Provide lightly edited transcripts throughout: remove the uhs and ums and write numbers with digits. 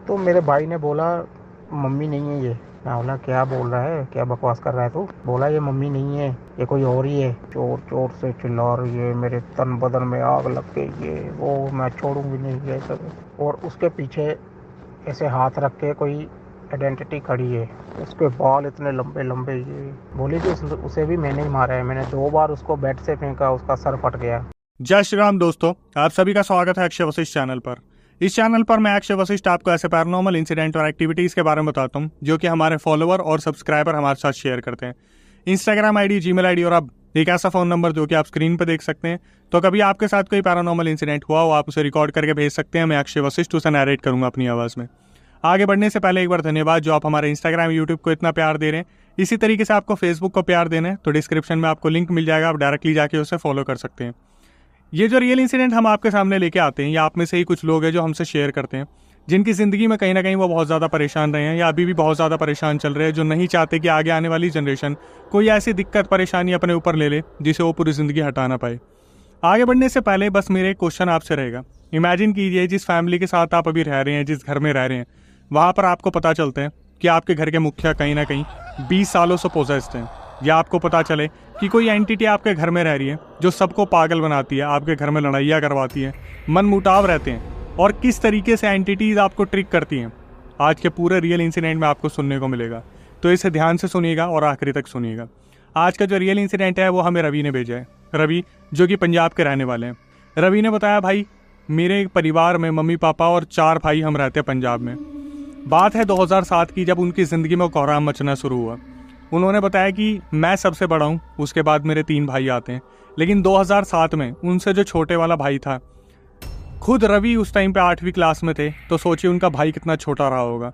तो मेरे भाई ने बोला मम्मी नहीं है ये। मैं बोला क्या बोल रहा है, क्या बकवास कर रहा है तू। बोला ये मम्मी नहीं है, ये कोई और ही है। चोर चोर से चिल्ला रही है, मेरे तन बदन में आग लग गई, ये वो, मैं छोड़ूंगी नहीं ये सब। और उसके पीछे ऐसे हाथ रख के कोई आइडेंटिटी खड़ी है, उसके बाल इतने लंबे लंबे। ये बोली कि उसे भी मैंने ही मारा है, मैंने 2 बार उसको बेड से फेंका, उसका सर फट गया। जय श्री राम दोस्तों, आप सभी का स्वागत है अक्षय वशिष्ठ चैनल पर। इस चैनल पर मैं अक्षय वशिष्ठ आपको ऐसे पैरानॉर्मल इंसिडेंट और एक्टिविटीज के बारे में बताता हूँ जो कि हमारे फॉलोअर और सब्सक्राइबर हमारे साथ शेयर करते हैं। इंस्टाग्राम आईडी, जीमेल आईडी और अब एक ऐसा फोन नंबर जो कि आप स्क्रीन पर देख सकते हैं। तो कभी आपके साथ कोई पैरानॉर्मल इंसिडेंट हुआ हो, आप उसे रिकॉर्ड करके भेज सकते हैं। मैं अक्षय वशिष्ठ उसे नरेट करूंगा अपनी आवाज में। आगे बढ़ने से पहले एक बार धन्यवाद जो आप हमारे इंस्टाग्राम, यूट्यूब को इतना प्यार दे रहे हैं। इसी तरीके से आपको फेसबुक को प्यार देना है तो डिस्क्रिप्शन में आपको लिंक मिल जाएगा, आप डायरेक्टली जाके उसे फॉलो कर सकते हैं। ये जो रियल इंसिडेंट हम आपके सामने लेके आते हैं, या आप में से ही कुछ लोग हैं जो हमसे शेयर करते हैं, जिनकी ज़िंदगी में कहीं ना कहीं वो बहुत ज़्यादा परेशान रहे हैं या अभी भी बहुत ज़्यादा परेशान चल रहे हैं, जो नहीं चाहते कि आगे आने वाली जनरेशन कोई ऐसी दिक्कत परेशानी अपने ऊपर ले ले जिसे वो पूरी ज़िंदगी हटा ना पाए। आगे बढ़ने से पहले बस मेरे एक क्वेश्चन आपसे रहेगा। इमेजिन कीजिए जिस फैमिली के साथ आप अभी रह रहे हैं, जिस घर में रह रहे हैं, वहाँ पर आपको पता चलता है कि आपके घर के मुखिया कहीं ना कहीं 20 सालों से पोजेस्ड हैं, या आपको पता चले कि कोई एंटिटी आपके घर में रह रही है जो सबको पागल बनाती है, आपके घर में लड़ाइयाँ करवाती है, मन मुटाव रहते हैं, और किस तरीके से एंटिटीज आपको ट्रिक करती हैं, आज के पूरे रियल इंसिडेंट में आपको सुनने को मिलेगा। तो इसे ध्यान से सुनिएगा और आखिरी तक सुनिएगा। आज का जो रियल इंसिडेंट है वो हमें रवि ने भेजा है। रवि जो कि पंजाब के रहने वाले हैं। रवि ने बताया, भाई मेरे परिवार में मम्मी पापा और 4 भाई हम रहते हैं पंजाब में। बात है 2007 की, जब उनकी ज़िंदगी में कोहराम मचना शुरू हुआ। उन्होंने बताया कि मैं सबसे बड़ा हूँ, उसके बाद मेरे 3 भाई आते हैं, लेकिन 2007 में उनसे जो छोटे वाला भाई था, खुद रवि उस टाइम पे 8वीं क्लास में थे, तो सोचिए उनका भाई कितना छोटा रहा होगा।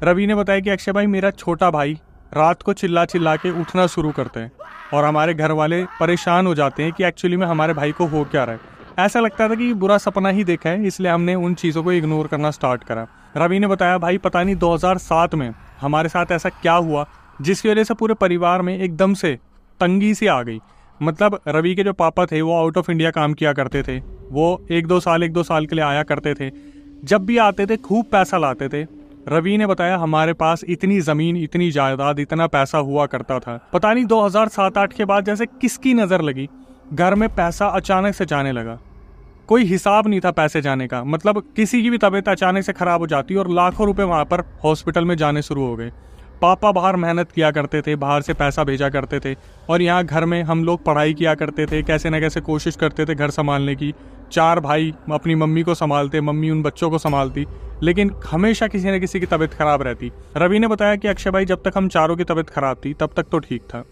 रवि ने बताया कि अक्षय भाई, मेरा छोटा भाई रात को चिल्ला चिल्ला के उठना शुरू करते हैं और हमारे घर वाले परेशान हो जाते हैं कि एक्चुअली में हमारे भाई को हो क्या रहा है। ऐसा लगता था कि बुरा सपना ही देखा है, इसलिए हमने उन चीज़ों को इग्नोर करना स्टार्ट करा। रवि ने बताया, भाई पता नहीं 2007 में हमारे साथ ऐसा क्या हुआ जिसकी वजह से पूरे परिवार में एकदम से तंगी सी आ गई। मतलब रवि के जो पापा थे वो आउट ऑफ इंडिया काम किया करते थे, वो एक दो साल के लिए आया करते थे। जब भी आते थे खूब पैसा लाते थे। रवि ने बताया, हमारे पास इतनी ज़मीन, इतनी जायदाद, इतना पैसा हुआ करता था। पता नहीं 2007-8 के बाद जैसे किसकी नज़र लगी, घर में पैसा अचानक से जाने लगा। कोई हिसाब नहीं था पैसे जाने का। मतलब किसी की भी तबीयत अचानक से खराब हो जाती और लाखों रुपए वहाँ पर हॉस्पिटल में जाने शुरू हो गए। पापा बाहर मेहनत किया करते थे, बाहर से पैसा भेजा करते थे, और यहाँ घर में हम लोग पढ़ाई किया करते थे, कैसे न कैसे कोशिश करते थे घर संभालने की। 4 भाई अपनी मम्मी को संभालते, मम्मी उन बच्चों को संभालती, लेकिन हमेशा किसी न किसी की तबीयत खराब रहती। रवि ने बताया कि अक्षय भाई, जब तक हम चारों की तबीयत खराब थी तब तक तो ठीक था।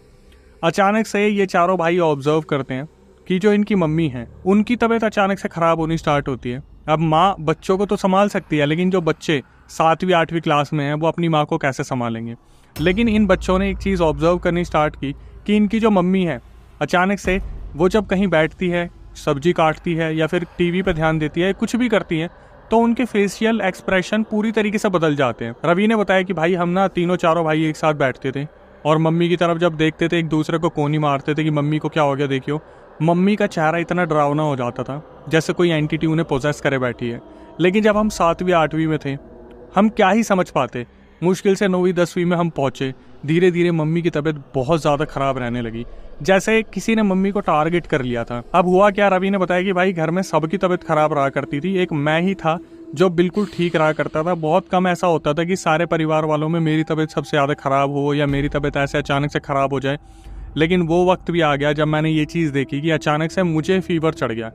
अचानक से ये चारों भाई ऑब्जर्व करते हैं कि जो इनकी मम्मी है उनकी तबीयत अचानक से खराब होनी स्टार्ट होती है। अब माँ बच्चों को तो संभाल सकती है, लेकिन जो बच्चे 7वीं 8वीं क्लास में हैं वो अपनी माँ को कैसे संभालेंगे। लेकिन इन बच्चों ने एक चीज़ ऑब्जर्व करनी स्टार्ट की कि इनकी जो मम्मी है, अचानक से वो जब कहीं बैठती है, सब्जी काटती है या फिर टीवी पे ध्यान देती है, कुछ भी करती है, तो उनके फेशियल एक्सप्रेशन पूरी तरीके से बदल जाते हैं। रवि ने बताया कि भाई हम ना तीनों चारों भाई एक साथ बैठते थे और मम्मी की तरफ जब देखते थे एक दूसरे को कोनी मारते थे कि मम्मी को क्या हो गया देखियो। मम्मी का चेहरा इतना डरावना हो जाता था जैसे कोई एंटिटी उन्हें पोजेस करे बैठी है। लेकिन जब हम 7वीं 8वीं में थे, हम क्या ही समझ पाते। मुश्किल से 9वीं 10वीं में हम पहुंचे। धीरे धीरे मम्मी की तबीयत बहुत ज़्यादा ख़राब रहने लगी, जैसे किसी ने मम्मी को टारगेट कर लिया था। अब हुआ क्या, रवि ने बताया कि भाई घर में सबकी तबीयत खराब रहा करती थी, एक मैं ही था जो बिल्कुल ठीक रहा करता था। बहुत कम ऐसा होता था कि सारे परिवार वालों में मेरी तबीयत सबसे ज़्यादा ख़राब हो या मेरी तबीयत ऐसे अचानक से ख़राब हो जाए। लेकिन वो वक्त भी आ गया जब मैंने ये चीज़ देखी कि अचानक से मुझे फीवर चढ़ गया।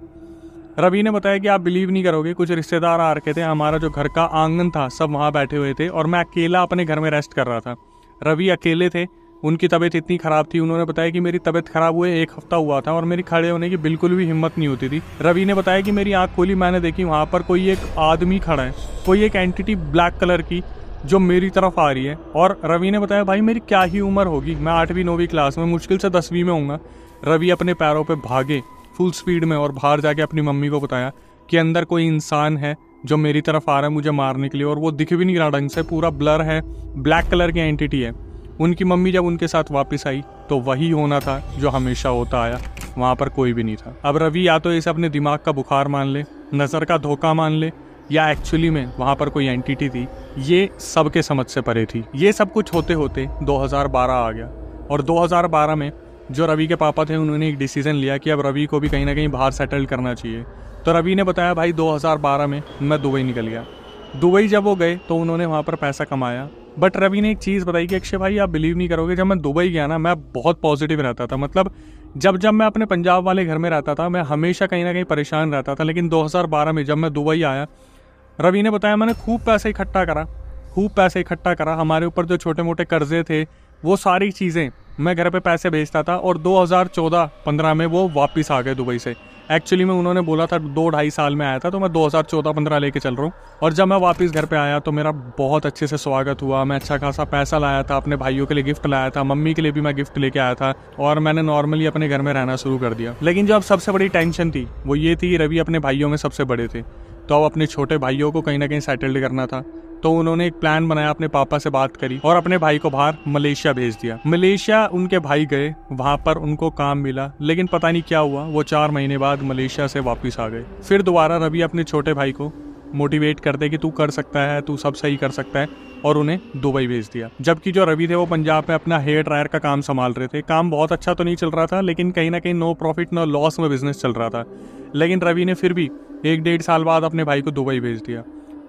रवि ने बताया कि आप बिलीव नहीं करोगे, कुछ रिश्तेदार आ रखे थे, हमारा जो घर का आंगन था सब वहाँ बैठे हुए थे और मैं अकेला अपने घर में रेस्ट कर रहा था। रवि अकेले थे, उनकी तबीयत इतनी ख़राब थी। उन्होंने बताया कि मेरी तबीयत ख़राब हुए 1 हफ्ता हुआ था और मेरी खड़े होने की बिल्कुल भी हिम्मत नहीं होती थी। रवि ने बताया कि मेरी आँख खोली, मैंने देखी वहाँ पर कोई एक आदमी खड़ा है, कोई एक एंटिटी ब्लैक कलर की जो मेरी तरफ आ रही है। और रवि ने बताया, भाई मेरी क्या ही उम्र होगी, मैं 8वीं 9वीं क्लास में, मुश्किल से 10वीं में होऊंगा। रवि अपने पैरों पे भागे फुल स्पीड में और बाहर जाके अपनी मम्मी को बताया कि अंदर कोई इंसान है जो मेरी तरफ आ रहा है मुझे मारने के लिए, और वो दिख भी नहीं रहा ढंग से, पूरा ब्लर है, ब्लैक कलर की एंटिटी है। उनकी मम्मी जब उनके साथ वापस आई तो वही होना था जो हमेशा होता आया, वहाँ पर कोई भी नहीं था। अब रवि या तो इसे अपने दिमाग का बुखार मान ले, नज़र का धोखा मान ले, या एक्चुअली में वहाँ पर कोई एंटिटी थी, ये सबके समझ से परे थी। ये सब कुछ होते होते 2012 आ गया और 2012 में जो रवि के पापा थे उन्होंने एक डिसीजन लिया कि अब रवि को भी कहीं ना कहीं बाहर सेटल करना चाहिए। तो रवि ने बताया भाई 2012 में मैं दुबई निकल गया। दुबई जब वो गए तो उन्होंने वहाँ पर पैसा कमाया। बट रवि ने एक चीज़ बताई कि अक्षय भाई आप बिलीव नहीं करोगे, जब मैं दुबई गया ना मैं बहुत पॉजिटिव रहता था। मतलब जब मैं अपने पंजाब वाले घर में रहता था मैं हमेशा कहीं ना कहीं परेशान रहता था, लेकिन 2012 में जब मैं दुबई आया, रवि ने बताया मैंने खूब पैसे इकट्ठा करा। हमारे ऊपर जो छोटे मोटे कर्जे थे वो सारी चीज़ें मैं घर पे पैसे भेजता था और 2014-15 में वो वापस आ गए दुबई से। एक्चुअली में उन्होंने बोला था 2-2.5 साल में आया था, तो मैं 2014-15 लेके चल रहा हूँ। और जब मैं वापस घर पे आया तो मेरा बहुत अच्छे से स्वागत हुआ। मैं अच्छा खासा पैसा लाया था, अपने भाइयों के लिए गिफ्ट लाया था, मम्मी के लिए भी मैं गिफ्ट लेके आया था और मैंने नॉर्मली अपने घर में रहना शुरू कर दिया। लेकिन जो अब सबसे बड़ी टेंशन थी वो ये थी, रवि अपने भाइयों में सबसे बड़े थे, तो अब अपने छोटे भाइयों को कहीं ना कहीं सेटल्ड करना था। तो उन्होंने एक प्लान बनाया, अपने पापा से बात करी और अपने भाई को बाहर मलेशिया भेज दिया। मलेशिया उनके भाई गए, वहां पर उनको काम मिला, लेकिन पता नहीं क्या हुआ, वो 4 महीने बाद मलेशिया से वापस आ गए। फिर दोबारा रवि अपने छोटे भाई को मोटिवेट करते कि तू कर सकता है, तू सब सही कर सकता है, और उन्हें दुबई भेज दिया। जबकि जो रवि थे वो पंजाब में अपना हेयर ड्रायर का काम संभाल रहे थे। काम बहुत अच्छा तो नहीं चल रहा था, लेकिन कहीं ना कहीं नो प्रॉफिट नो लॉस में बिजनेस चल रहा था। लेकिन रवि ने फिर भी 1-1.5 साल बाद अपने भाई को दुबई भेज दिया।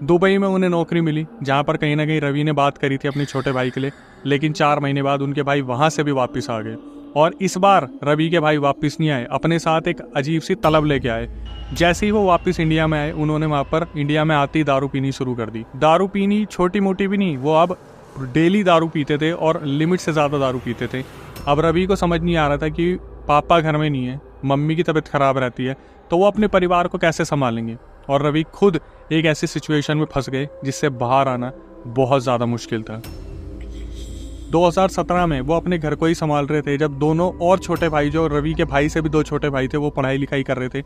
दुबई में उन्हें नौकरी मिली, जहाँ पर कहीं ना कहीं रवि ने बात करी थी अपने छोटे भाई के लिए, लेकिन 4 महीने बाद उनके भाई वहाँ से भी वापस आ गए। और इस बार रवि के भाई वापस नहीं आए, अपने साथ एक अजीब सी तलब लेके आए। जैसे ही वो वापस इंडिया में आए, उन्होंने वहाँ पर इंडिया में आते ही दारू पीनी शुरू कर दी। दारू पीनी छोटी मोटी भी नहीं, वो अब डेली दारू पीते थे और लिमिट से ज़्यादा दारू पीते थे। अब रवि को समझ नहीं आ रहा था कि पापा घर में नहीं है, मम्मी की तबीयत खराब रहती है, तो वो अपने परिवार को कैसे संभालेंगे। और रवि खुद एक ऐसी सिचुएशन में फंस गए जिससे बाहर आना बहुत ज़्यादा मुश्किल था। 2017 में वो अपने घर को ही संभाल रहे थे, जब दोनों और छोटे भाई, जो रवि के भाई से भी 2 छोटे भाई थे, वो पढ़ाई लिखाई कर रहे थे।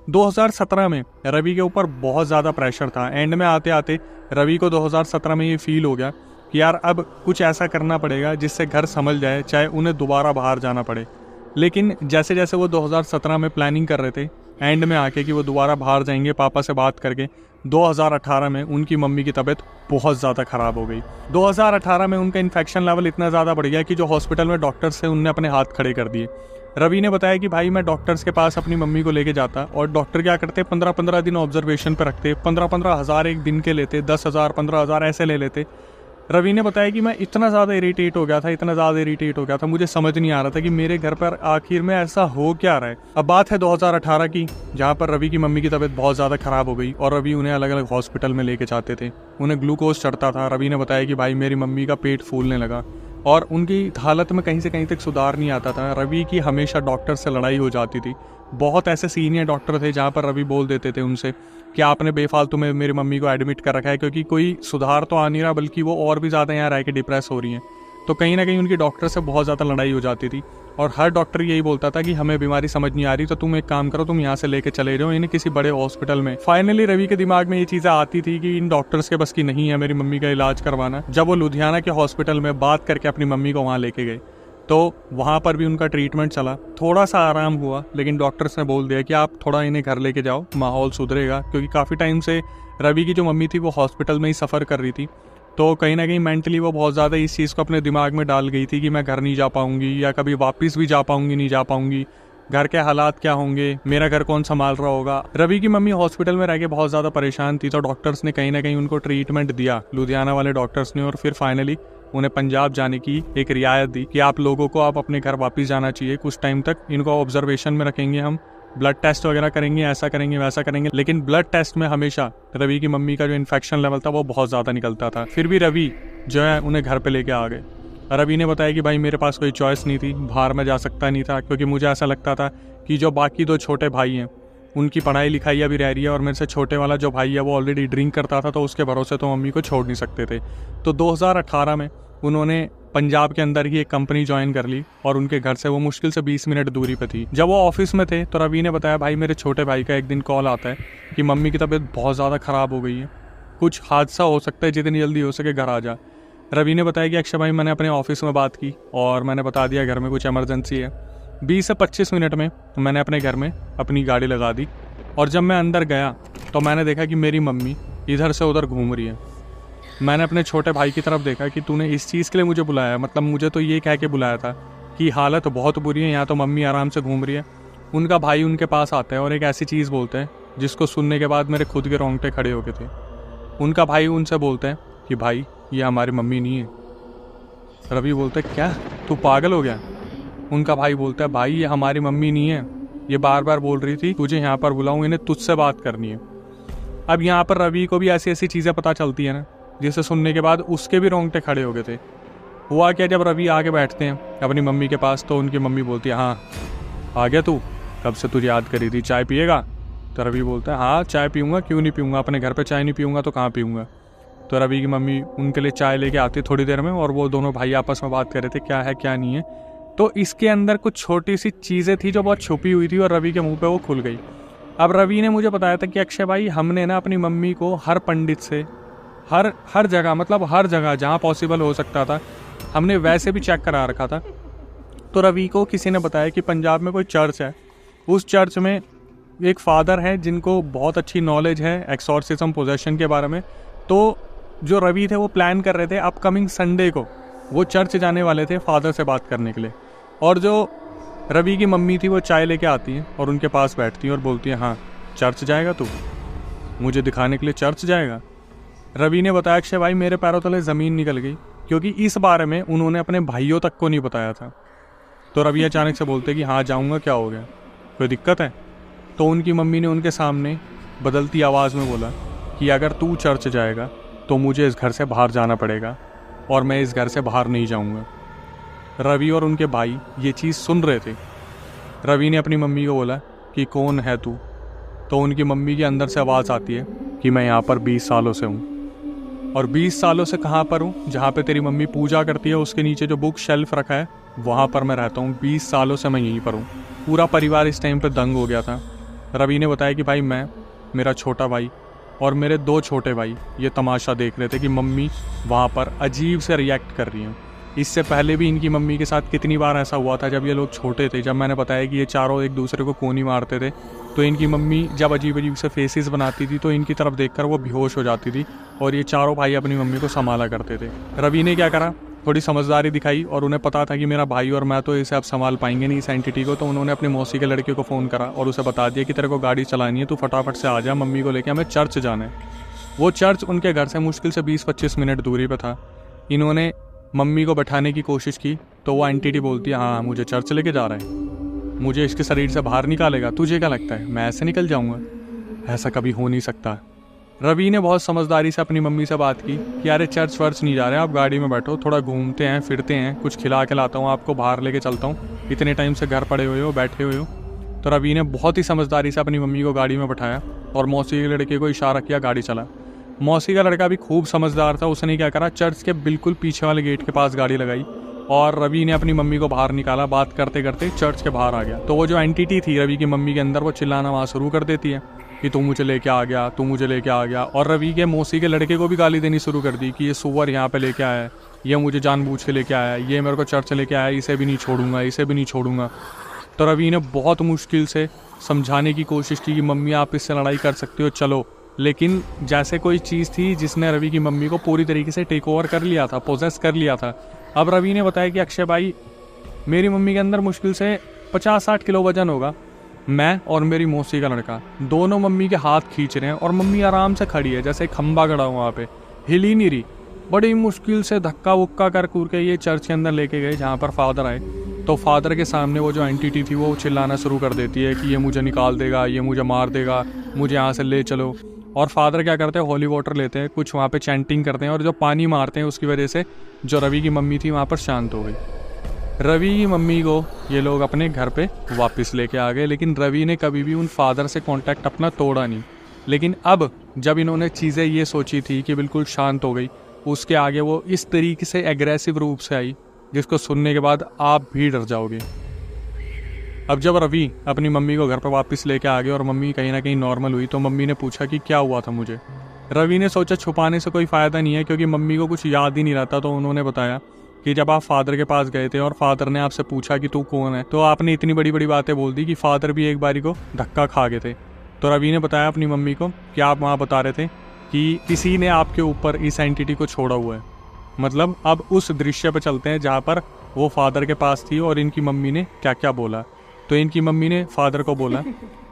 2017 में रवि के ऊपर बहुत ज़्यादा प्रेशर था। एंड में आते आते रवि को 2017 में ये फील हो गया कि यार अब कुछ ऐसा करना पड़ेगा जिससे घर संभल जाए, चाहे उन्हें दोबारा बाहर जाना पड़े। लेकिन जैसे जैसे वो 2017 में प्लानिंग कर रहे थे, एंड में आके कि वो दोबारा बाहर जाएंगे पापा से बात करके, 2018 में उनकी मम्मी की तबीयत बहुत ज़्यादा ख़राब हो गई। 2018 में उनका इन्फेक्शन लेवल इतना ज़्यादा बढ़ गया कि जो हॉस्पिटल में डॉक्टर्स थे उनने अपने हाथ खड़े कर दिए। रवि ने बताया कि भाई मैं डॉक्टर्स के पास अपनी मम्मी को लेके जाता और डॉक्टर क्या करते, 15-15 दिन ऑब्जर्वेशन पर रखते, 15-15 हज़ार एक दिन के लेते, 10,000 15,000 ऐसे ले लेते। रवि ने बताया कि मैं इतना ज़्यादा इरिटेट हो गया था, मुझे समझ नहीं आ रहा था कि मेरे घर पर आखिर में ऐसा हो क्या रहा है। अब बात है 2018 की, जहाँ पर रवि की मम्मी की तबीयत बहुत ज़्यादा ख़राब हो गई और रवि उन्हें अलग अलग हॉस्पिटल में लेके जाते थे, उन्हें ग्लूकोज चढ़ता था। रवि ने बताया कि भाई मेरी मम्मी का पेट फूलने लगा और उनकी हालत में कहीं से कहीं तक सुधार नहीं आता था। रवि की हमेशा डॉक्टर से लड़ाई हो जाती थी। बहुत ऐसे सीनियर डॉक्टर थे जहाँ पर रवि बोल देते थे उनसे कि आपने बेफालतू में मेरी मम्मी को एडमिट कर रखा है, क्योंकि कोई सुधार तो आ नहीं रहा, बल्कि वो और भी ज़्यादा यहाँ रह के डिप्रेस हो रही हैं। तो कहीं ना कहीं उनकी डॉक्टर से बहुत ज़्यादा लड़ाई हो जाती थी और हर डॉक्टर यही बोलता था कि हमें बीमारी समझ नहीं आ रही, तो तुम एक काम करो, तुम यहाँ से लेके चले जाओ इन्हें किसी बड़े हॉस्पिटल में। फाइनली रवि के दिमाग में ये चीज़ें आती थी कि इन डॉक्टर्स के बस की नहीं है मेरी मम्मी का इलाज करवाना। जब वो लुधियाना के हॉस्पिटल में बात करके अपनी मम्मी को वहाँ लेके गए, तो वहाँ पर भी उनका ट्रीटमेंट चला, थोड़ा सा आराम हुआ, लेकिन डॉक्टर्स ने बोल दिया कि आप थोड़ा इन्हें घर लेके जाओ, माहौल सुधरेगा। क्योंकि काफ़ी टाइम से रवि की जो मम्मी थी वो हॉस्पिटल में ही सफ़र कर रही थी, तो कहीं ना कहीं मेंटली वो बहुत ज़्यादा इस चीज़ को अपने दिमाग में डाल गई थी कि मैं घर नहीं जा पाऊंगी, या कभी वापस भी जा पाऊंगी नहीं जा पाऊंगी, घर के हालात क्या होंगे, मेरा घर कौन संभाल रहा होगा। रवि की मम्मी हॉस्पिटल में रह के बहुत ज़्यादा परेशान थी, तो डॉक्टर्स ने कहीं ना कहीं उनको ट्रीटमेंट दिया, लुधियाना वाले डॉक्टर्स ने, और फिर फाइनली उन्हें पंजाब जाने की एक रियायत दी कि आप लोगों को आप अपने घर वापस जाना चाहिए, कुछ टाइम तक इनको ऑब्जर्वेशन में रखेंगे, हम ब्लड टेस्ट वगैरह करेंगे, ऐसा करेंगे वैसा करेंगे। लेकिन ब्लड टेस्ट में हमेशा रवि की मम्मी का जो इन्फेक्शन लेवल था वो बहुत ज़्यादा निकलता था। फिर भी रवि जो है उन्हें घर पे लेके आ गए। रवि ने बताया कि भाई मेरे पास कोई चॉइस नहीं थी, बाहर में जा सकता नहीं था, क्योंकि मुझे ऐसा लगता था कि जो बाकी 2 छोटे भाई हैं उनकी पढ़ाई लिखाई अभी रह रही है और मेरे से छोटे वाला जो भाई है वो ऑलरेडी ड्रिंक करता था, तो उसके भरोसे तो मम्मी को छोड़ नहीं सकते थे। तो 2018 में उन्होंने पंजाब के अंदर ही एक कंपनी ज्वाइन कर ली और उनके घर से वो मुश्किल से 20 मिनट दूरी पे थी। जब वो ऑफिस में थे तो रवि ने बताया भाई मेरे छोटे भाई का एक दिन कॉल आता है कि मम्मी की तबीयत बहुत ज़्यादा ख़राब हो गई है, कुछ हादसा हो सकता है, जितनी जल्दी हो सके घर आ जा। रवि ने बताया कि अक्षय भाई मैंने अपने ऑफिस में बात की और मैंने बता दिया घर में कुछ इमरजेंसी है। 20 से 25 मिनट में मैंने अपने घर में अपनी गाड़ी लगा दी और जब मैं अंदर गया तो मैंने देखा कि मेरी मम्मी इधर से उधर घूम रही है। मैंने अपने छोटे भाई की तरफ देखा कि तूने इस चीज़ के लिए मुझे बुलाया, मतलब मुझे तो ये कह के बुलाया था कि हालत बहुत बुरी है, यहाँ तो मम्मी आराम से घूम रही है। उनका भाई उनके पास आता है और एक ऐसी चीज़ बोलते हैं जिसको सुनने के बाद मेरे खुद के रोंगटे खड़े हो गए थे। उनका भाई उनसे बोलते हैं कि भाई ये हमारी मम्मी नहीं है। रवि बोलते क्या, तू पागल हो गया? उनका भाई बोलता है भाई ये हमारी मम्मी नहीं है, ये बार बार बोल रही थी तुझे यहाँ पर बुलाऊं, इन्हें तुझसे बात करनी है। अब यहाँ पर रवि को भी ऐसी ऐसी चीज़ें पता चलती है ना, जिसे सुनने के बाद उसके भी रोंगटे खड़े हो गए थे। हुआ क्या, जब रवि आके बैठते हैं अपनी मम्मी के पास तो उनकी मम्मी बोलती है हाँ आ गया तू, कब से तुझे याद करी थी, चाय पिएगा? तो रवि बोलता है हाँ चाय पीऊँगा, क्यों नहीं पीऊँगा, अपने घर पर चाय नहीं पीऊँगा तो कहाँ पीऊँगा। तो रवि की मम्मी उनके लिए चाय लेके आती थोड़ी देर में, और वो दोनों भाई आपस में बात कर रहे थे क्या है क्या नहीं है। तो इसके अंदर कुछ छोटी सी चीज़ें थी जो बहुत छुपी हुई थी और रवि के मुंह पे वो खुल गई। अब रवि ने मुझे बताया था कि अक्षय भाई हमने ना अपनी मम्मी को हर पंडित से हर जगह, मतलब हर जगह जहाँ पॉसिबल हो सकता था हमने वैसे भी चेक करा रखा था। तो रवि को किसी ने बताया कि पंजाब में कोई चर्च है, उस चर्च में एक फादर है जिनको बहुत अच्छी नॉलेज है एक्सॉर्सिज्म पोजेशन के बारे में। तो जो रवि थे वो प्लान कर रहे थे अपकमिंग संडे को वो चर्च जाने वाले थे फादर से बात करने के लिए। और जो रवि की मम्मी थी वो चाय लेके आती हैं और उनके पास बैठती हैं और बोलती हैं हाँ चर्च जाएगा तू, मुझे दिखाने के लिए चर्च जाएगा? रवि ने बताया अक्षय भाई मेरे पैरों तले ज़मीन निकल गई, क्योंकि इस बारे में उन्होंने अपने भाइयों तक को नहीं बताया था। तो रवि अचानक से बोलते कि हाँ जाऊँगा, क्या हो गया, कोई दिक्कत है? तो उनकी मम्मी ने उनके सामने बदलती आवाज़ में बोला कि अगर तू चर्च जाएगा तो मुझे इस घर से बाहर जाना पड़ेगा और मैं इस घर से बाहर नहीं जाऊँगा। रवि और उनके भाई ये चीज़ सुन रहे थे। रवि ने अपनी मम्मी को बोला कि कौन है तू? तो उनकी मम्मी के अंदर से आवाज़ आती है कि मैं यहाँ पर 20 सालों से हूँ। और 20 सालों से कहाँ पर हूँ? जहाँ पे तेरी मम्मी पूजा करती है उसके नीचे जो बुक शेल्फ रखा है वहाँ पर मैं रहता हूँ। 20 सालों से मैं यहीं पर हूँ। पूरा परिवार इस टाइम पर दंग हो गया था। रवि ने बताया कि भाई मैं, मेरा छोटा भाई और मेरे 2 छोटे भाई ये तमाशा देख रहे थे कि मम्मी वहाँ पर अजीब से रिएक्ट कर रही हैं। इससे पहले भी इनकी मम्मी के साथ कितनी बार ऐसा हुआ था जब ये लोग छोटे थे। जब मैंने बताया कि ये चारों एक दूसरे को कोनी मारते थे तो इनकी मम्मी जब अजीब अजीब से फेसेस बनाती थी तो इनकी तरफ देखकर वो बेहोश हो जाती थी और ये चारों भाई अपनी मम्मी को संभाला करते थे। रवि ने क्या करा, थोड़ी समझदारी दिखाई और उन्हें पता था कि मेरा भाई और मैं तो इसे अब संभाल पाएंगे नहीं इस एंटिटी को। तो उन्होंने अपनी मौसी के लड़के को फ़ोन करा और उसे बता दिया कि तेरे को गाड़ी चलानी है, तू फटाफट से आ जा, मम्मी को लेकर हमें चर्च जाना है। वो चर्च उनके घर से मुश्किल से 20-25 मिनट दूरी पर था। इन्होंने मम्मी को बैठाने की कोशिश की तो वो एंटिटी बोलती है हाँ मुझे चर्च लेके जा रहा है, मुझे इसके शरीर से बाहर निकालेगा, तुझे क्या लगता है मैं ऐसे निकल जाऊँगा? ऐसा कभी हो नहीं सकता। रवि ने बहुत समझदारी से अपनी मम्मी से बात की कि अरे चर्च वर्च नहीं जा रहे, आप गाड़ी में बैठो, थोड़ा घूमते हैं फिरते हैं, कुछ खिला के लाता हूँ, आपको बाहर लेके चलता हूँ, इतने टाइम से घर पड़े हुए हो, बैठे हुए हो। तो रवि ने बहुत ही समझदारी से अपनी मम्मी को गाड़ी में बैठाया और मौसी के लड़के को इशारा किया गाड़ी चला। मौसी का लड़का भी खूब समझदार था, उसने क्या करा, चर्च के बिल्कुल पीछे वाले गेट के पास गाड़ी लगाई और रवि ने अपनी मम्मी को बाहर निकाला। बात करते करते चर्च के बाहर आ गया। तो वो जो एंटिटी थी रवि की मम्मी के अंदर वो चिल्लाना वहाँ शुरू कर देती है कि तू मुझे लेके आ गया, तू मुझे लेके आ गया। और रवि के मौसी के लड़के को भी गाली देनी शुरू कर दी कि ये सुअर यहाँ पे लेके आया है, ये मुझे जानबूझ के लेके आया है, ये मेरे को चर्च लेके आया है, इसे भी नहीं छोड़ूंगा, इसे भी नहीं छोड़ूंगा। तो रवि ने बहुत मुश्किल से समझाने की कोशिश की कि मम्मी आप इससे लड़ाई कर सकते हो चलो, लेकिन जैसे कोई चीज़ थी जिसने रवि की मम्मी को पूरी तरीके से टेक ओवर कर लिया था, पोजेस कर लिया था। अब रवि ने बताया कि अक्षय भाई मेरी मम्मी के अंदर मुश्किल से 50-60 किलो वजन होगा, मैं और मेरी मौसी का लड़का दोनों मम्मी के हाथ खींच रहे हैं और मम्मी आराम से खड़ी है जैसे खंबा गड़ा हुआ वहाँ पे, हिल ही नहीं रही। बड़ी मुश्किल से धक्का वुक्का कर कूर के ये चर्च के अंदर लेके गए जहाँ पर फादर आए। तो फादर के सामने वो जो एंटिटी थी वो चिल्लाना शुरू कर देती है कि ये मुझे निकाल देगा, ये मुझे मार देगा, मुझे यहाँ से ले चलो। और फादर क्या करते हैं, होली वाटर लेते हैं, कुछ वहाँ पे चैंटिंग करते हैं और जो पानी मारते हैं उसकी वजह से जो रवि की मम्मी थी वहाँ पर शांत हो गई। रवि की मम्मी को ये लोग अपने घर पे वापस लेके आ गए, लेकिन रवि ने कभी भी उन फादर से कांटेक्ट अपना तोड़ा नहीं। लेकिन अब जब इन्होंने चीज़ें ये सोची थी कि बिल्कुल शांत हो गई, उसके आगे वो इस तरीके से एग्रेसिव रूप से आई जिसको सुनने के बाद आप भी डर जाओगे। अब जब रवि अपनी मम्मी को घर पर वापस लेके आ गए और मम्मी कहीं ना कहीं नॉर्मल हुई तो मम्मी ने पूछा कि क्या हुआ था मुझे। रवि ने सोचा छुपाने से कोई फ़ायदा नहीं है क्योंकि मम्मी को कुछ याद ही नहीं रहता। तो उन्होंने बताया कि जब आप फादर के पास गए थे और फादर ने आपसे पूछा कि तू कौन है, तो आपने इतनी बड़ी बड़ी बातें बोल दी कि फादर भी एक बारी को धक्का खा गए थे। तो रवि ने बताया अपनी मम्मी को कि आप वहाँ बता रहे थे कि किसी ने आपके ऊपर इस एंटिटी को छोड़ा हुआ है। मतलब अब उस दृश्य पे चलते हैं जहाँ पर वो फादर के पास थी और इनकी मम्मी ने क्या क्या बोला। तो इनकी मम्मी ने फादर को बोला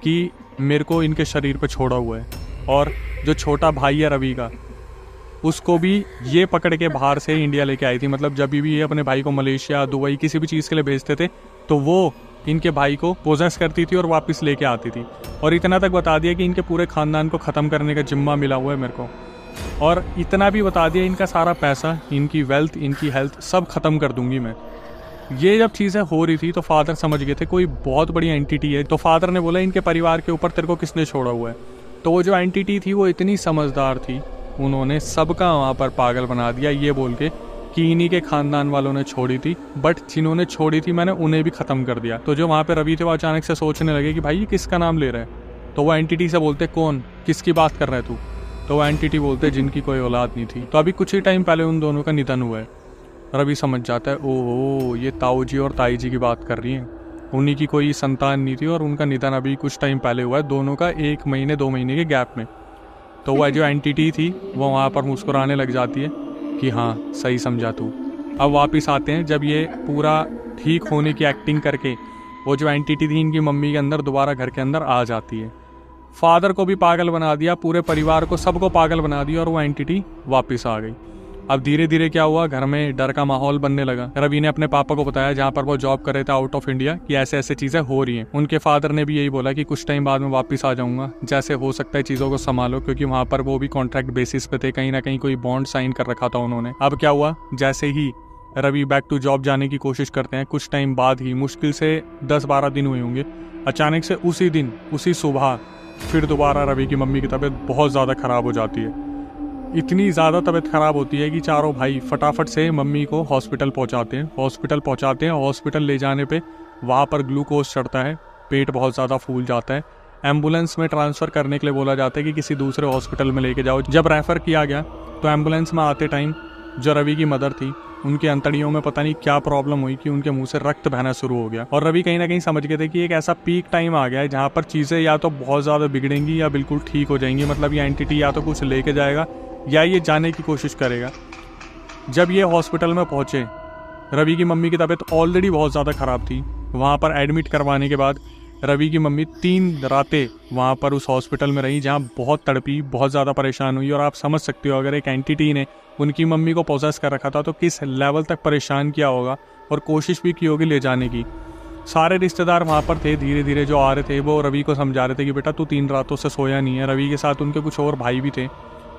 कि मेरे को इनके शरीर पे छोड़ा हुआ है, और जो छोटा भाई है रवि का, उसको भी ये पकड़ के बाहर से इंडिया लेके आई थी। मतलब जब भी ये अपने भाई को मलेशिया, दुबई किसी भी चीज़ के लिए भेजते थे तो वो इनके भाई को पोजेस करती थी और वापस लेके आती थी। और इतना तक बता दिया कि इनके पूरे ख़ानदान को ख़त्म करने का जिम्मा मिला हुआ है मेरे को। और इतना भी बता दिया, इनका सारा पैसा, इनकी वेल्थ, इनकी हेल्थ सब ख़त्म कर दूंगी मैं। ये जब चीज़ें हो रही थी तो फादर समझ गए थे कोई बहुत बड़ी एंटिटी है। तो फादर ने बोला इनके परिवार के ऊपर तेरे को किसने छोड़ा हुआ है। तो वो जो एंटिटी थी वो इतनी समझदार थी, उन्होंने सबका वहाँ पर पागल बना दिया ये बोल के कि इन्हीं के खानदान वालों ने छोड़ी थी, बट जिन्होंने छोड़ी थी मैंने उन्हें भी ख़त्म कर दिया। तो जो वहाँ पे रवि थे वो अचानक से सोचने लगे कि भाई ये किसका नाम ले रहा है। तो वो एंटिटी से बोलते कौन, किसकी बात कर रहा है तू। तो वो एंटिटी बोलते जिनकी कोई औलाद नहीं थी। तो अभी कुछ ही टाइम पहले उन दोनों का निधन हुआ है। रवि समझ जाता है ओहो ये ताऊ जी और ताई जी की बात कर रही हैं, उन्हीं की कोई संतान नहीं थी और उनका निधन अभी कुछ टाइम पहले हुआ है, दोनों का 1 महीने 2 महीने के गैप में। तो वह जो एंटिटी थी वो वहाँ पर मुस्कुराने लग जाती है कि हाँ सही समझा तू। अब वापस आते हैं जब ये पूरा ठीक होने की एक्टिंग करके वो जो एंटिटी थी इनकी मम्मी के अंदर दोबारा घर के अंदर आ जाती है। फादर को भी पागल बना दिया, पूरे परिवार को, सबको पागल बना दिया और वो एंटिटी वापस आ गई। अब धीरे धीरे क्या हुआ, घर में डर का माहौल बनने लगा। रवि ने अपने पापा को बताया जहाँ पर वो जॉब कर रहे थे आउट ऑफ इंडिया कि ऐसे ऐसे चीज़ें हो रही हैं। उनके फादर ने भी यही बोला कि कुछ टाइम बाद में वापस आ जाऊंगा, जैसे हो सकता है चीज़ों को संभालो, क्योंकि वहाँ पर वो भी कॉन्ट्रैक्ट बेसिस पे थे, कहीं ना कहीं कोई बॉन्ड साइन कर रखा था उन्होंने। अब क्या हुआ, जैसे ही रवि बैक टू जॉब जाने की कोशिश करते हैं, कुछ टाइम बाद ही, मुश्किल से 10-12 दिन हुए होंगे, अचानक से उसी दिन उसी सुबह फिर दोबारा रवि की मम्मी की तबीयत बहुत ज़्यादा ख़राब हो जाती है। इतनी ज़्यादा तबीयत ख़राब होती है कि चारों भाई फटाफट से मम्मी को हॉस्पिटल पहुंचाते हैं। हॉस्पिटल ले जाने पे वहाँ पर ग्लूकोज चढ़ता है, पेट बहुत ज़्यादा फूल जाता है। एम्बुलेंस में ट्रांसफ़र करने के लिए बोला जाता है कि किसी दूसरे हॉस्पिटल में लेके जाओ। जब रेफ़र किया गया तो एम्बुलेंस में आते टाइम जो रवि की मदर थी उनके अंतड़ियों में पता नहीं क्या प्रॉब्लम हुई कि उनके मुंह से रक्त बहना शुरू हो गया। और रवि कहीं ना कहीं समझ गए थे कि एक ऐसा पीक टाइम आ गया है जहाँ पर चीज़ें या तो बहुत ज़्यादा बिगड़ेंगी या बिल्कुल ठीक हो जाएंगी। मतलब ये एंटिटी या तो कुछ लेके जाएगा या ये जाने की कोशिश करेगा। जब ये हॉस्पिटल में पहुँचे, रवि की मम्मी की तबीयत ऑलरेडी बहुत ज़्यादा ख़राब थी। वहाँ पर एडमिट करवाने के बाद रवि की मम्मी 3 रातें वहाँ पर उस हॉस्पिटल में रही, जहाँ बहुत तड़पी, बहुत ज़्यादा परेशान हुई। और आप समझ सकते हो अगर एक एंटिटी ने उनकी मम्मी को पोजेस कर रखा था तो किस लेवल तक परेशान किया होगा, और कोशिश भी की होगी ले जाने की। सारे रिश्तेदार वहाँ पर थे, धीरे धीरे जो आ रहे थे वो रवि को समझा रहे थे कि बेटा तू 3 रातों से सोया नहीं है। रवि के साथ उनके कुछ और भाई भी थे,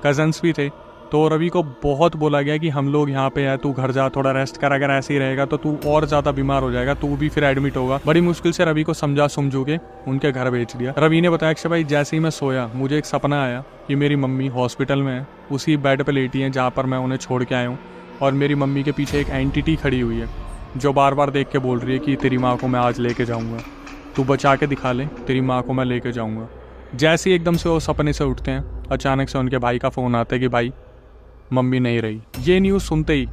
कजन्स भी थे। तो रवि को बहुत बोला गया कि हम लोग यहाँ पे है, तू घर जा, थोड़ा रेस्ट कर, अगर ऐसे ही रहेगा तो तू और ज़्यादा बीमार हो जाएगा, तू भी फिर एडमिट होगा। बड़ी मुश्किल से रवि को समझा समझू के उनके घर भेज दिया। रवि ने बताया कि भाई जैसे ही मैं सोया मुझे एक सपना आया कि मेरी मम्मी हॉस्पिटल में है, उसी बेड पर लेटी हैं जहाँ पर मैं उन्हें छोड़ के आया हूँ, और मेरी मम्मी के पीछे एक एंटिटी खड़ी हुई है जो बार बार देख के बोल रही है कि तेरी माँ को मैं आज लेके जाऊँगा, तू बचा के दिखा ले, तेरी माँ को मैं लेके जाऊँगा। जैसे ही एकदम से वो सपने से उठते हैं, अचानक से उनके भाई का फ़ोन आता है कि भाई मम्मी नहीं रही। ये न्यूज़ सुनते ही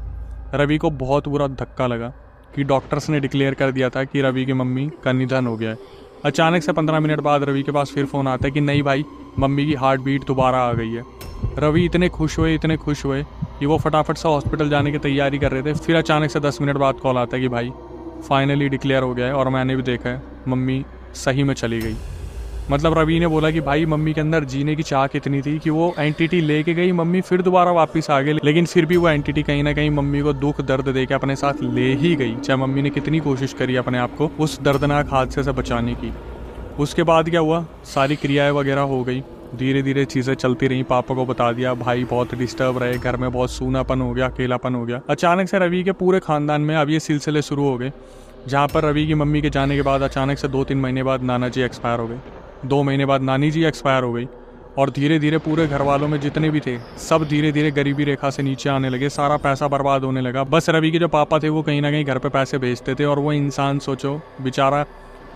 रवि को बहुत बुरा धक्का लगा कि डॉक्टर्स ने डिक्लेयर कर दिया था कि रवि की मम्मी का निधन हो गया है। अचानक से 15 मिनट बाद रवि के पास फिर फ़ोन आता है कि नहीं भाई, मम्मी की हार्ट बीट दोबारा आ गई है। रवि इतने खुश हुए कि वो फटाफट से हॉस्पिटल जाने की तैयारी कर रहे थे। फिर अचानक से 10 मिनट बाद कॉल आता है कि भाई फाइनली डिक्लेयर हो गया है, और मैंने भी देखा है मम्मी सही में चली गई। मतलब रवि ने बोला कि भाई मम्मी के अंदर जीने की चाह कितनी थी कि वो एंटिटी लेके गई, मम्मी फिर दोबारा वापस आ गई, लेकिन फिर भी वो एंटिटी कहीं ना कहीं मम्मी को दुख दर्द देके अपने साथ ले ही गई, चाहे मम्मी ने कितनी कोशिश करी अपने आप को उस दर्दनाक हादसे से बचाने की। उसके बाद क्या हुआ, सारी क्रियाएं वगैरह हो गई, धीरे धीरे चीज़ें चलती रहीं। पापा को बता दिया, भाई बहुत डिस्टर्ब रहे, घर में बहुत सूनापन हो गया, अकेलापन हो गया। अचानक से रवि के पूरे खानदान में अब ये सिलसिले शुरू हो गए, जहाँ पर रवि की मम्मी के जाने के बाद अचानक से 2-3 महीने बाद नाना जी एक्सपायर हो गए, 2 महीने बाद नानी जी एक्सपायर हो गई, और धीरे धीरे पूरे घर वालों में जितने भी थे सब धीरे धीरे गरीबी रेखा से नीचे आने लगे। सारा पैसा बर्बाद होने लगा। बस रवि के जो पापा थे वो कहीं ना कहीं घर पे पैसे भेजते थे, और वो इंसान सोचो बेचारा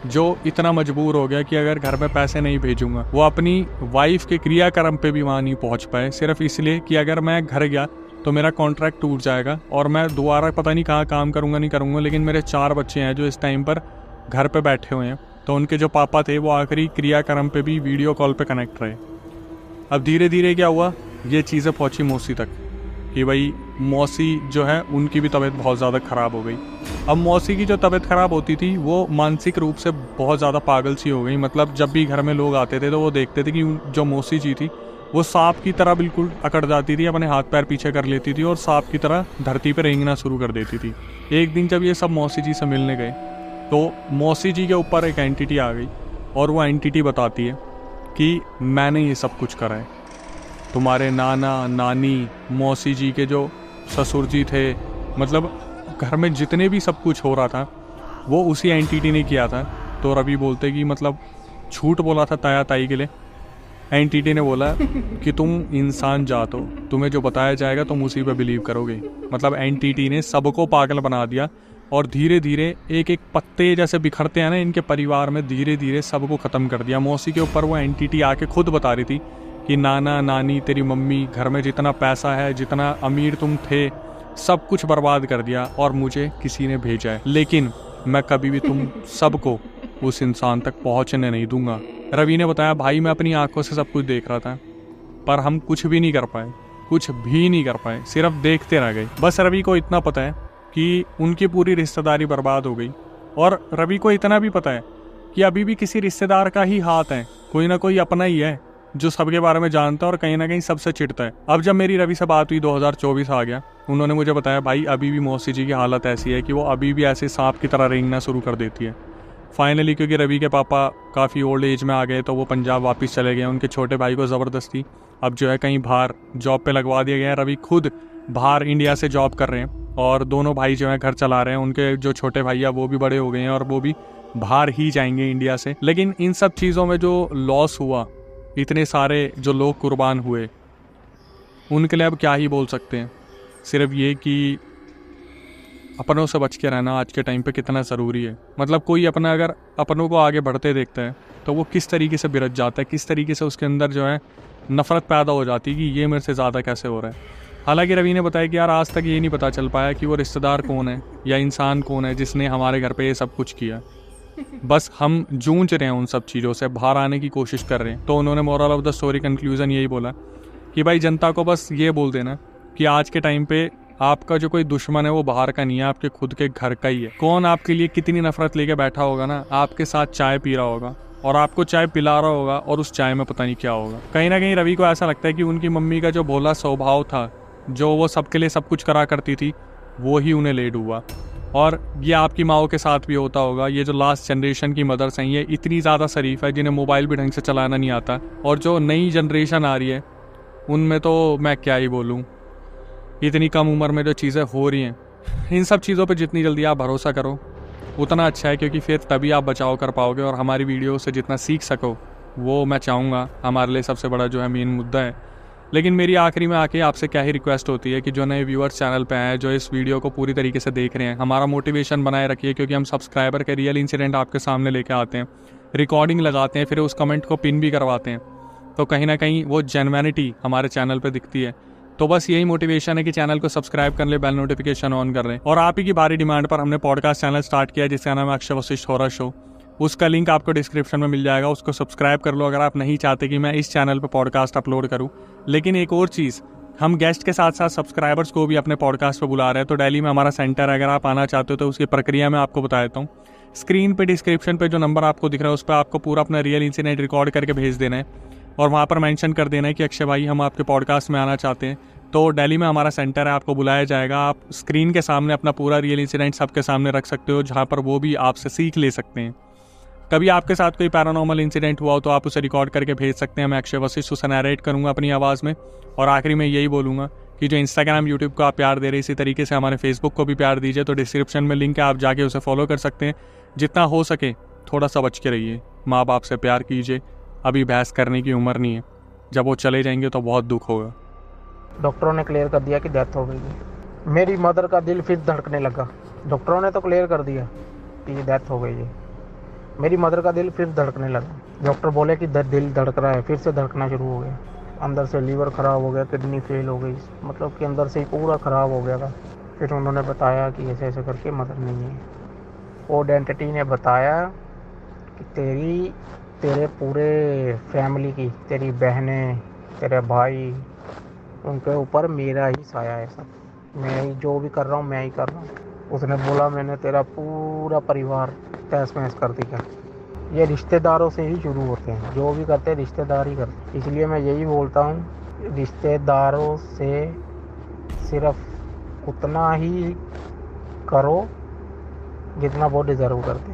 जो इतना मजबूर हो गया कि अगर घर में पैसे नहीं भेजूंगा, वो अपनी वाइफ के क्रियाक्रम पे भी वहाँ नहीं पहुँच पाए, सिर्फ इसलिए कि अगर मैं घर गया तो मेरा कॉन्ट्रैक्ट टूट जाएगा और मैं दोबारा पता नहीं कहाँ काम करूँगा नहीं करूँगा। लेकिन मेरे 4 बच्चे हैं जो इस टाइम पर घर पे बैठे हुए हैं, तो उनके जो पापा थे वो आखिरी क्रियाक्रम पे भी वीडियो कॉल पे कनेक्ट रहे। अब धीरे धीरे क्या हुआ, ये चीज़ें पहुंची मौसी तक कि भाई मौसी जो है उनकी भी तबीयत बहुत ज़्यादा ख़राब हो गई। अब मौसी की जो तबीयत ख़राब होती थी वो मानसिक रूप से बहुत ज़्यादा पागल सी हो गई। मतलब जब भी घर में लोग आते थे तो वो देखते थे कि जो मौसी जी थी वो सांप की तरह बिल्कुल अकड़ जाती थी, अपने हाथ पैर पीछे कर लेती थी और सांप की तरह धरती पर रेंगना शुरू कर देती थी। एक दिन जब ये सब मौसी जी से मिलने गए तो मौसी जी के ऊपर एक एंटिटी आ गई और वो एंटिटी बताती है कि मैंने ये सब कुछ करा है। तुम्हारे नाना नानी मौसी जी के जो ससुर जी थे, मतलब घर में जितने भी सब कुछ हो रहा था वो उसी एंटिटी ने किया था। तो रवि बोलते कि मतलब झूठ बोला था ताया ताई के लिए। एंटिटी ने बोला कि तुम इंसान जात हो, तुम्हें जो बताया जाएगा तुम उसी पे बिलीव करोगे। मतलब एंटिटी ने सबको पागल बना दिया और धीरे धीरे एक एक पत्ते जैसे बिखरते हैं ना इनके परिवार में, धीरे धीरे सबको ख़त्म कर दिया। मौसी के ऊपर वो एंटिटी आके खुद बता रही थी कि नाना नानी तेरी मम्मी घर में जितना पैसा है, जितना अमीर तुम थे, सब कुछ बर्बाद कर दिया और मुझे किसी ने भेजा है, लेकिन मैं कभी भी तुम सबको उस इंसान तक पहुंचने नहीं दूंगा। रवि ने बताया भाई मैं अपनी आंखों से सब कुछ देख रहा था पर हम कुछ भी नहीं कर पाए, कुछ भी नहीं कर पाए, सिर्फ देखते रह गए। बस रवि को इतना पता है कि उनकी पूरी रिश्तेदारी बर्बाद हो गई और रवि को इतना भी पता है कि अभी भी किसी रिश्तेदार का ही हाथ है, कोई ना कोई अपना ही है जो सबके बारे में जानता है और कहीं ना कहीं सबसे चिढ़ता है। अब जब मेरी रवि से बात हुई 2024 आ गया, उन्होंने मुझे बताया भाई अभी भी मौसी जी की हालत ऐसी है कि वो अभी भी ऐसे सांप की तरह रेंगना शुरू कर देती है। फाइनली क्योंकि रवि के पापा काफ़ी ओल्ड एज में आ गए तो वो पंजाब वापस चले गए। उनके छोटे भाई को ज़बरदस्ती अब जो है कहीं बाहर जॉब पे लगवा दिया गया है। रवि खुद बाहर इंडिया से जॉब कर रहे हैं और दोनों भाई जो है घर चला रहे हैं। उनके जो छोटे भाई है वो भी बड़े हो गए हैं और वो भी बाहर ही जाएंगे इंडिया से। लेकिन इन सब चीज़ों में जो लॉस हुआ, इतने सारे जो लोग कुर्बान हुए, उनके लिए अब क्या ही बोल सकते हैं। सिर्फ ये कि अपनों से बच के रहना आज के टाइम पे कितना ज़रूरी है। मतलब कोई अपना अगर अपनों को आगे बढ़ते देखता है तो वो किस तरीके से बिरज जाता है, किस तरीके से उसके अंदर जो है नफ़रत पैदा हो जाती है कि ये मेरे से ज़्यादा कैसे हो रहा है। हालांकि रवि ने बताया कि यार आज तक ये नहीं पता चल पाया कि वो रिश्तेदार कौन है या इंसान कौन है जिसने हमारे घर पे ये सब कुछ किया। बस हम जूझ रहे हैं उन सब चीज़ों से, बाहर आने की कोशिश कर रहे हैं। तो उन्होंने moral of the story conclusion यही बोला कि भाई जनता को बस ये बोल देना कि आज के टाइम पे आपका जो कोई दुश्मन है वो बाहर का नहीं है, आपके खुद के घर का ही है। कौन आपके लिए कितनी नफरत लेके बैठा होगा ना, आपके साथ चाय पी रहा होगा और आपको चाय पिला रहा होगा और उस चाय में पता नहीं क्या होगा। कहीं ना कहीं रवि को ऐसा लगता है कि उनकी मम्मी का जो भोला स्वभाव था, जो वो सबके लिए सब कुछ करा करती थी, वो ही उन्हें ले डूबा। और ये आपकी माओ के साथ भी होता होगा। ये जो लास्ट जनरेशन की मदर्स हैं ये इतनी ज़्यादा शरीफ है जिन्हें मोबाइल भी ढंग से चलाना नहीं आता, और जो नई जनरेशन आ रही है उनमें तो मैं क्या ही बोलूँ, इतनी कम उम्र में जो चीज़ें हो रही हैं, इन सब चीज़ों पे जितनी जल्दी आप भरोसा करो उतना अच्छा है, क्योंकि फिर तभी आप बचाव कर पाओगे। और हमारी वीडियो से जितना सीख सको वो मैं चाहूँगा हमारे लिए सबसे बड़ा जो है मेन मुद्दा है। लेकिन मेरी आखिरी में आके आपसे क्या ही रिक्वेस्ट होती है कि जो नए व्यूअर्स चैनल पे हैं, जो इस वीडियो को पूरी तरीके से देख रहे हैं, हमारा मोटिवेशन बनाए रखिए, क्योंकि हम सब्सक्राइबर के रियल इंसिडेंट आपके सामने लेके आते हैं, रिकॉर्डिंग लगाते हैं, फिर उस कमेंट को पिन भी करवाते हैं। तो कहीं ना कहीं वो जेन्युइनिटी हमारे चैनल पर दिखती है। तो बस यही मोटिवेशन है कि चैनल को सब्सक्राइब कर ले, बेल नोटिफिकेशन ऑन कर लें। और आप ही की भारी डिमांड पर हमने पॉडकास्ट चैनल स्टार्ट किया जिसका नाम है अक्षय वशिष्ठ हॉरर शो। उसका लिंक आपको डिस्क्रिप्शन में मिल जाएगा, उसको सब्सक्राइब कर लो अगर आप नहीं चाहते कि मैं इस चैनल पर पॉडकास्ट अपलोड करूं। लेकिन एक और चीज़, हम गेस्ट के साथ साथ सब्सक्राइबर्स को भी अपने पॉडकास्ट पर बुला रहे हैं। तो दिल्ली में हमारा सेंटर है, अगर आप आना चाहते हो तो उसकी प्रक्रिया मैं आपको बता देता हूँ। स्क्रीन पे डिस्क्रिप्शन पे जो नंबर आपको दिख रहा है उस पर आपको पूरा अपना रियल इंसिडेंट रिकॉर्ड करके भेज देना है और वहाँ पर मेंशन कर देना है कि अक्षय भाई हम आपके पॉडकास्ट में आना चाहते हैं। तो दिल्ली में हमारा सेंटर है, आपको बुलाया जाएगा। आप स्क्रीन के सामने अपना पूरा रियल इंसिडेंट सबके सामने रख सकते हो, जहाँ पर वो भी आपसे सीख ले सकते हैं। कभी आपके साथ कोई पैरानॉर्मल इंसिडेंट हुआ हो तो आप उसे रिकॉर्ड करके भेज सकते हैं। मैं अक्षय वशिष्ठ उसे नरेट करूँगा अपनी आवाज़ में। और आखिरी में यही बोलूँगा कि जो इंस्टाग्राम यूट्यूब को आप प्यार दे रहे हैं, इसी तरीके से हमारे फेसबुक को भी प्यार दीजिए। तो डिस्क्रिप्शन में लिंक है, आप जाके उसे फॉलो कर सकते हैं। जितना हो सके थोड़ा सा बच के रहिए, माँ बाप से प्यार कीजिए, अभी बहस करने की उम्र नहीं है, जब वो चले जाएंगे तो बहुत दुख होगा। डॉक्टरों ने क्लियर कर दिया कि डेथ हो गई है। मेरी मदर का दिल फिर धड़कने लगा। डॉक्टरों ने तो क्लियर कर दिया कि ये डेथ हो गई है, मेरी मदर का दिल फिर धड़कने लगा। डॉक्टर बोले कि दिल धड़क रहा है, फिर से धड़कना शुरू हो गया। अंदर से लीवर ख़राब हो गया, किडनी फेल हो गई, मतलब कि अंदर से ही पूरा ख़राब हो गया था। फिर उन्होंने बताया कि ऐसे ऐसे करके मदर नहीं है। वो एंटिटी ने बताया कि तेरे पूरे फैमिली की, तेरी बहनें, तेरे भाई, उनके ऊपर मेरा ही साया है सब। मैं ही जो भी कर रहा हूँ मैं ही कर रहा हूँ। उसने बोला मैंने तेरा पूरा परिवार तहस महस कर दिया। ये रिश्तेदारों से ही शुरू होते हैं, जो भी करते हैं रिश्तेदार ही करते हैं। इसलिए मैं यही बोलता हूँ, रिश्तेदारों से सिर्फ उतना ही करो जितना वो डिज़र्व करते हैं।